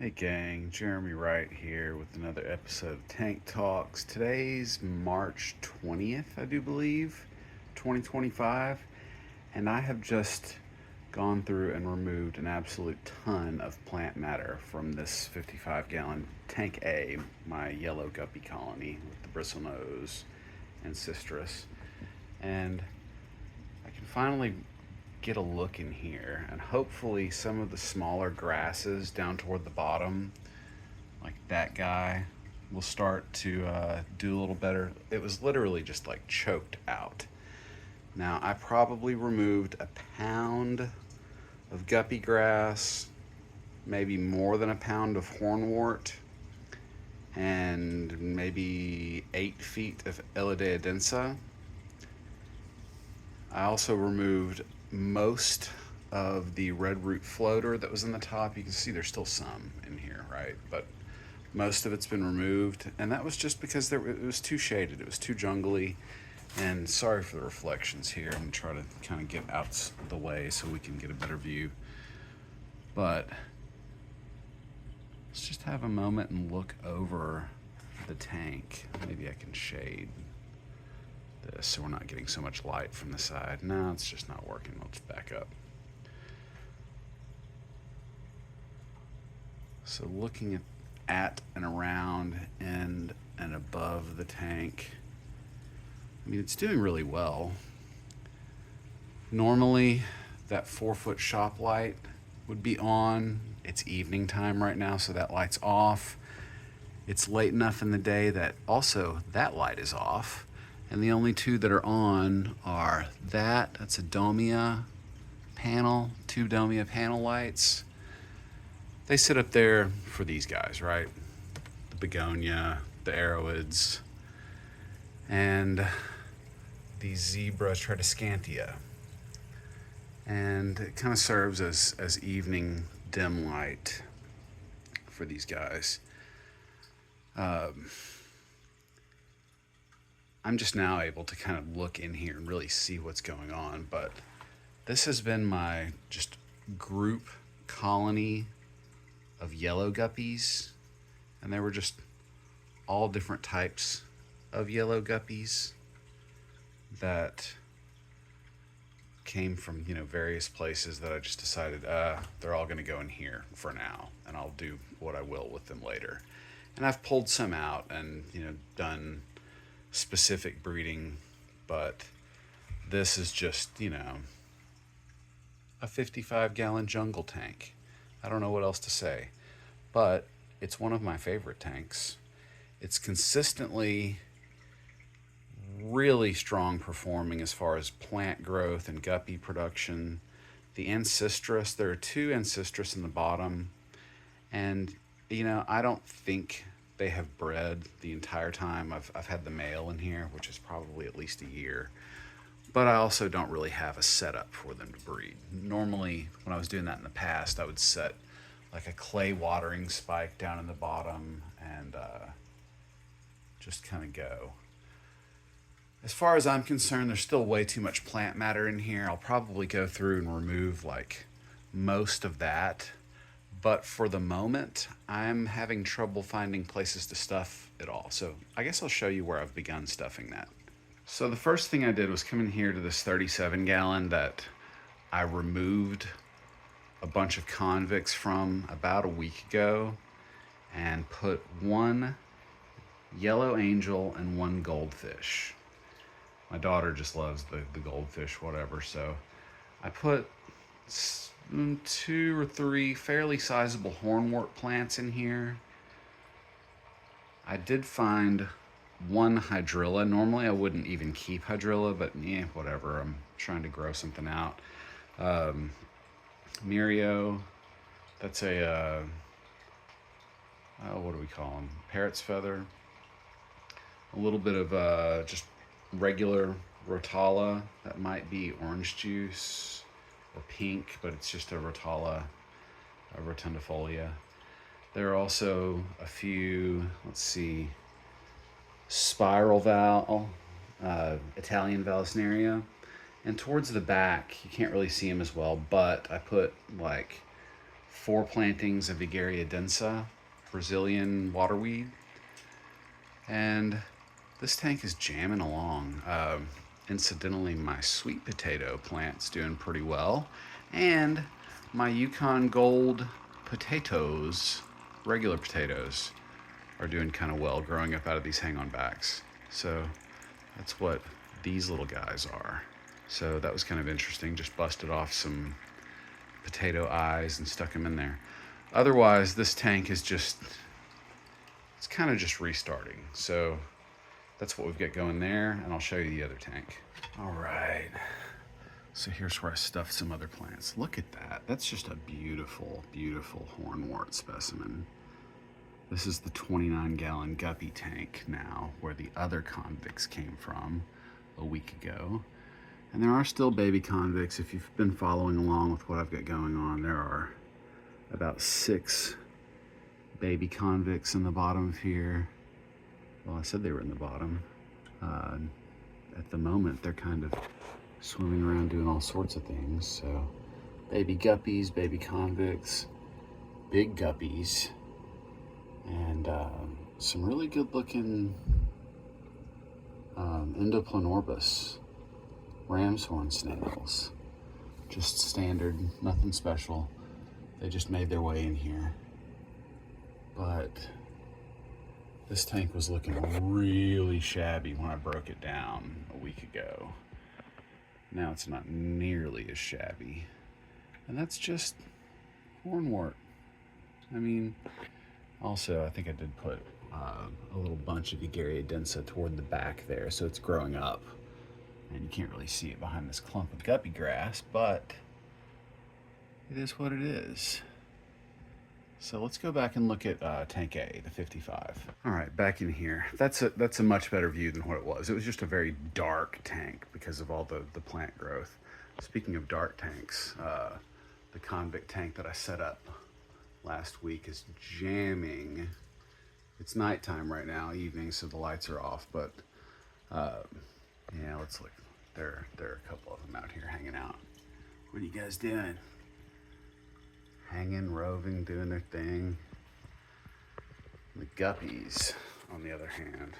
Hey gang, Jeremy Wright here with another episode of Tank Talks. Today's March 20th, I do believe, 2025, and I have just gone through and removed an absolute ton of plant matter from this 55-gallon Tank A, my yellow guppy colony with the bristlenose and cistrus. And I can finally get a look in here, and hopefully some of the smaller grasses down toward the bottom, like that guy, will start to do a little better. It was literally just like choked out. Now, I probably removed a pound of guppy grass, maybe more than a pound of hornwort, and maybe 8 feet of Elidea densa. I also removed most of the red root floater that was in the top. You can see there's still some in here, right? But most of it's been removed, and that was just because it was too shaded. It was too jungly. And sorry for the reflections here. I'm gonna try to kind of get out the way so we can get a better view. But let's just have a moment and look over the tank. Maybe I can shade this so we're not getting so much light from the side. No, it's just not working. Let's back up. So looking at and around and above the tank, I mean, it's doing really well. Normally, that 4-foot shop light would be on. It's evening time right now, so that light's off. It's late enough in the day that also that light is off. And the only two that are on are that's a Domia panel, two Domia panel lights. They sit up there for these guys, right? The begonia, the arrowids, and the zebra tradescantia. And it kind of serves as evening dim light for these guys. I'm just now able to kind of look in here and really see what's going on, but this has been my just group colony of yellow guppies, and there were just all different types of yellow guppies that came from various places that I just decided they're all going to go in here for now, and I'll do what I will with them later. And I've pulled some out and done specific breeding, but this is just a 55-gallon jungle tank. I don't know what else to say, but it's one of my favorite tanks. It's consistently really strong performing as far as plant growth and guppy production. The ancestris, there are two ancestris in the bottom, and I don't think they have bred the entire time I've had the male in here, which is probably at least a year. But I also don't really have a setup for them to breed. Normally, when I was doing that in the past, I would set like a clay watering spike down in the bottom and just kind of go. As far as I'm concerned, there's still way too much plant matter in here. I'll probably go through and remove like most of that. But for the moment, I'm having trouble finding places to stuff it all. So I guess I'll show you where I've begun stuffing that. So the first thing I did was come in here to this 37-gallon that I removed a bunch of convicts from about a week ago and put one yellow angel and one goldfish. My daughter just loves the goldfish, whatever. So I put 2 or 3 fairly sizable hornwort plants in here. I did find one hydrilla. Normally I wouldn't even keep hydrilla, but whatever. I'm trying to grow something out. Mirio, that's a, what do we call them? Parrot's feather. A little bit of just regular rotala. That might be orange juice or pink, but it's just a rotala, a rotundifolia. There are also a few, let's see, spiral val, Italian Vallisneria. And towards the back, you can't really see them as well, but I put like 4 plantings of Vigaria densa, Brazilian waterweed, and this tank is jamming along. Incidentally, my sweet potato plant's doing pretty well, and my Yukon Gold potatoes, regular potatoes, are doing kind of well, growing up out of these hang-on backs. So that's what these little guys are. So that was kind of interesting. Just busted off some potato eyes and stuck them in there. Otherwise, this tank is just, it's kind of just restarting. So that's what we've got going there, and I'll show you the other tank. All right. So here's where I stuffed some other plants. Look at that. That's just a beautiful, beautiful hornwort specimen. This is the 29-gallon Guppy tank now, where the other convicts came from a week ago. And there are still baby convicts. If you've been following along with what I've got going on, there are about 6 baby convicts in the bottom of here. Well, I said they were in the bottom. At the moment, they're kind of swimming around doing all sorts of things. So, baby guppies, baby convicts, big guppies, and some really good-looking Endoplanorbus ram's horn snails. Just standard, nothing special. They just made their way in here. But this tank was looking really shabby when I broke it down a week ago. Now it's not nearly as shabby. And that's just hornwort. I mean, also I think I did put a little bunch of Vigaria densa toward the back there, so it's growing up. And you can't really see it behind this clump of guppy grass, but it is what it is. So let's go back and look at tank A, the 55. All right, back in here. That's a much better view than what it was. It was just a very dark tank because of all the plant growth. Speaking of dark tanks, the convict tank that I set up last week is jamming. It's nighttime right now, evening, so the lights are off, but yeah, let's look. There are a couple of them out here hanging out. What are you guys doing? Hanging, roving, doing their thing. The guppies, on the other hand,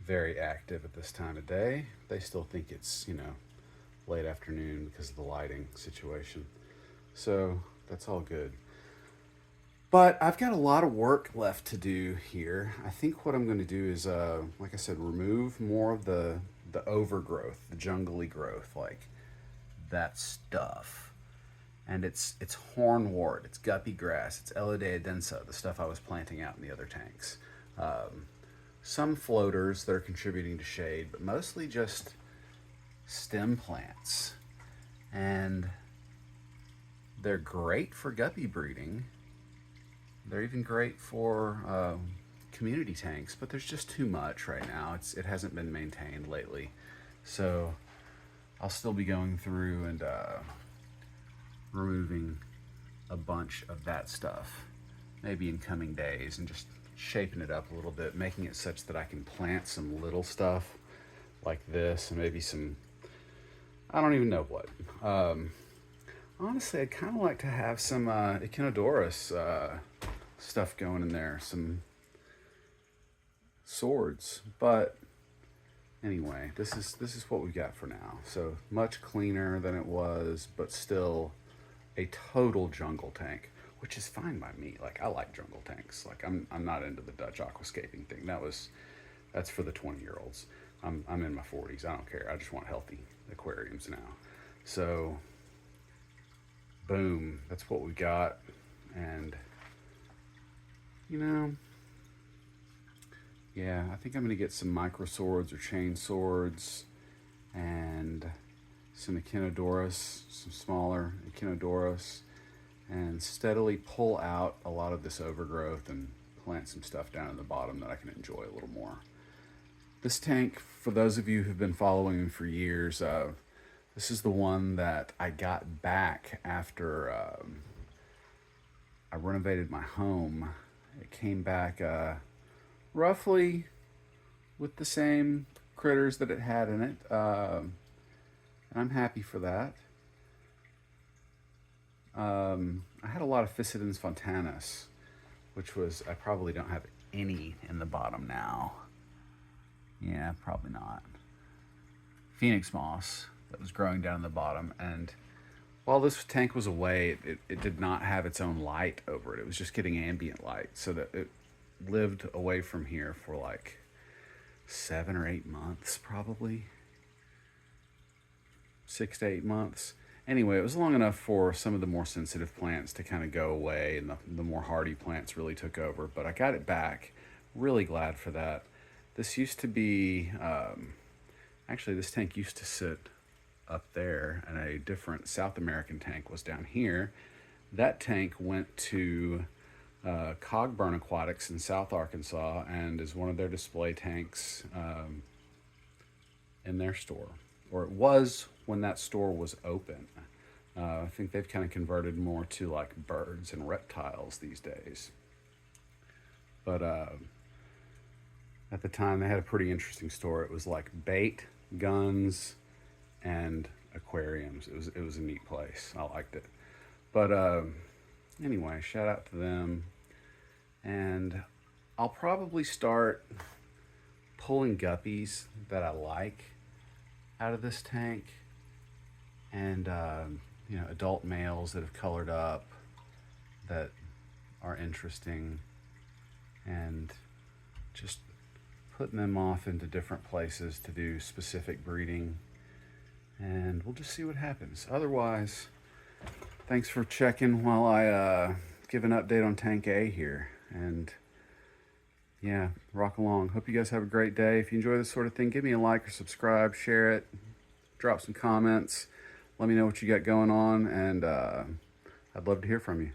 very active at this time of day. They still think it's, late afternoon because of the lighting situation. So that's all good. But I've got a lot of work left to do here. I think what I'm going to do is, like I said, remove more of the overgrowth, the jungly growth, like that stuff. And it's hornwort, it's guppy grass, it's Elodea densa, the stuff I was planting out in the other tanks. Some floaters that are contributing to shade, but mostly just stem plants. And they're great for guppy breeding. They're even great for community tanks, but there's just too much right now. It hasn't been maintained lately. So I'll still be going through and removing a bunch of that stuff, maybe in coming days, and just shaping it up a little bit, making it such that I can plant some little stuff like this, and maybe some, I don't even know what. Honestly, I'd kind of like to have some Echinodorus stuff going in there, some swords, but anyway, this is what we got for now. So much cleaner than it was, but still a total jungle tank, which is fine by me. Like, I like jungle tanks. Like, I'm not into the Dutch aquascaping thing. That's for the 20-year-olds. I'm in my 40s. I don't care. I just want healthy aquariums now. So boom, that's what we got. And yeah, I think I'm gonna get some micro swords or chain swords and some Echinodorus, some smaller Echinodorus, and steadily pull out a lot of this overgrowth and plant some stuff down in the bottom that I can enjoy a little more. This tank, for those of you who've been following me for years, this is the one that I got back after I renovated my home. It came back roughly with the same critters that it had in it. And I'm happy for that. I had a lot of Physidens fontanus, which was, I probably don't have any in the bottom now. Yeah, probably not. Phoenix moss that was growing down in the bottom. And while this tank was away, it did not have its own light over it. It was just getting ambient light. So that it lived away from here for like 7 or 8 months, probably. 6 to 8 months. Anyway, it was long enough for some of the more sensitive plants to kind of go away, and the more hardy plants really took over. But I got it back. Really glad for that. This used to be, actually, this tank used to sit up there, and a different South American tank was down here. That tank went to Cogburn Aquatics in South Arkansas and is one of their display tanks in their store, or it was when that store was open. I think they've kind of converted more to like birds and reptiles these days. But at the time, they had a pretty interesting store. It was like bait, guns, and aquariums. It was a neat place. I liked it. But anyway, shout out to them. And I'll probably start pulling guppies that I like out of this tank, and adult males that have colored up that are interesting, and just putting them off into different places to do specific breeding, and we'll just see what happens. Otherwise, thanks for checking while I give an update on tank A here, and yeah, rock along. Hope you guys have a great day. If you enjoy this sort of thing, give me a like or subscribe, share it, drop some comments. Let me know what you got going on, and I'd love to hear from you.